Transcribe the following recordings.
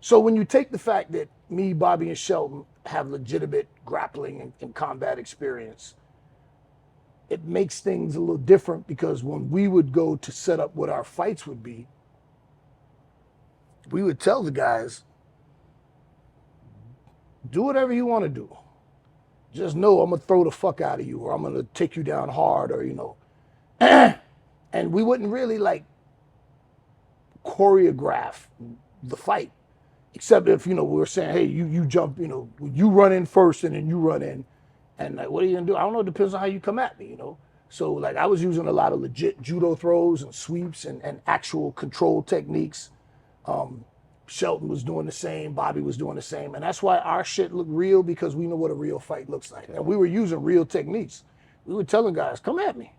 So when you take the fact that me, Bobby, and Shelton have legitimate grappling and combat experience, it makes things a little different because when we would go to set up what our fights would be, we would tell the guys, do whatever you want to do. Just know I'm going to throw the fuck out of you, or I'm going to take you down hard, or, and we wouldn't really like choreograph the fight, except if, we were saying, hey, you jump, you run in first and then you run in. And like, what are you gonna do? I don't know, it depends on how you come at me, So like I was using a lot of legit judo throws and sweeps and actual control techniques. Shelton was doing the same, Bobby was doing the same. And that's why our shit looked real, because we know what a real fight looks like. And we were using real techniques. We were telling guys, come at me.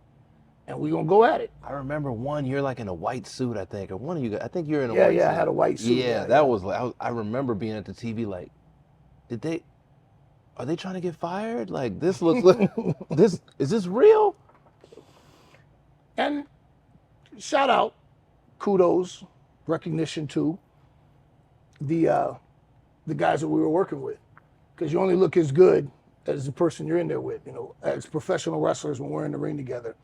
And we're gonna go at it. I remember you're like in a white suit, I think, or one of you guys. I think you're in a white suit. Yeah, I had a white suit. Yeah, that was like, I remember being at the TV like, are they trying to get fired? Like, this looks like, is this real? And shout out, kudos, recognition to the guys that we were working with, because you only look as good as the person you're in there with. As professional wrestlers, when we're in the ring together,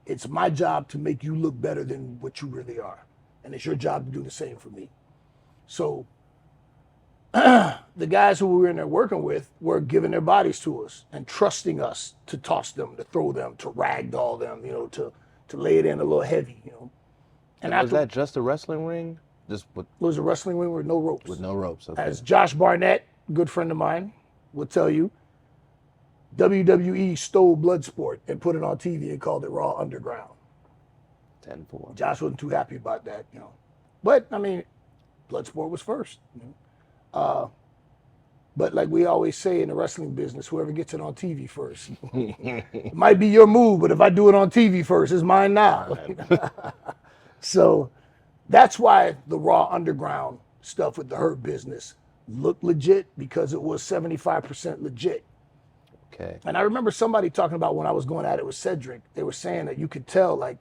it's my job to make you look better than what you really are, and it's your job to do the same for me. So the guys who we were in there working with were giving their bodies to us and trusting us to toss them, to throw them, to ragdoll them, to lay it in a little heavy, And was that just a wrestling ring? It was a wrestling ring with no ropes. With no ropes, okay. As Josh Barnett, good friend of mine, will tell you, WWE stole Bloodsport and put it on TV and called it Raw Underground. 10-4. Josh wasn't too happy about that, But, I mean, Bloodsport was first. But like we always say in the wrestling business, whoever gets it on TV first. It might be your move, but if I do it on TV first, it's mine now. So that's why the Raw Underground stuff with the Hurt Business looked legit, because it was 75% legit. Okay. And I remember somebody talking about when I was going at it with Cedric, they were saying that you could tell, like,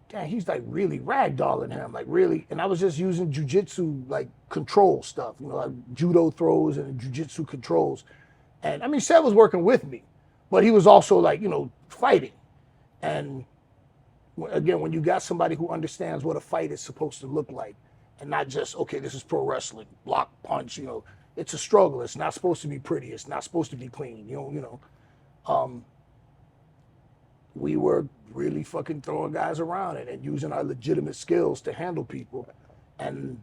damn, he's like really ragdolling him, like really. And I was just using jiu-jitsu like control stuff, like judo throws and jiu-jitsu controls. And I mean, Seth was working with me, but he was also like, fighting. And again, when you got somebody who understands what a fight is supposed to look like, and not just, okay, this is pro wrestling, block, punch, it's a struggle. It's not supposed to be pretty. It's not supposed to be clean. We were really fucking throwing guys around and using our legitimate skills to handle people. And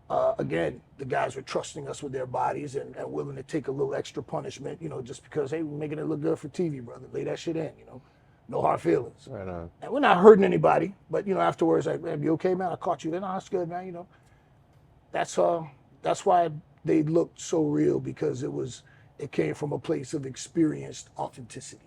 again, the guys were trusting us with their bodies and willing to take a little extra punishment, just because, hey, we're making it look good for TV, brother. Lay that shit in, No hard feelings. Right on. And we're not hurting anybody, but, afterwards, like, man, you okay, man? I caught you. Then, no, that's good, man, That's why they looked so real, because it came from a place of experienced authenticity.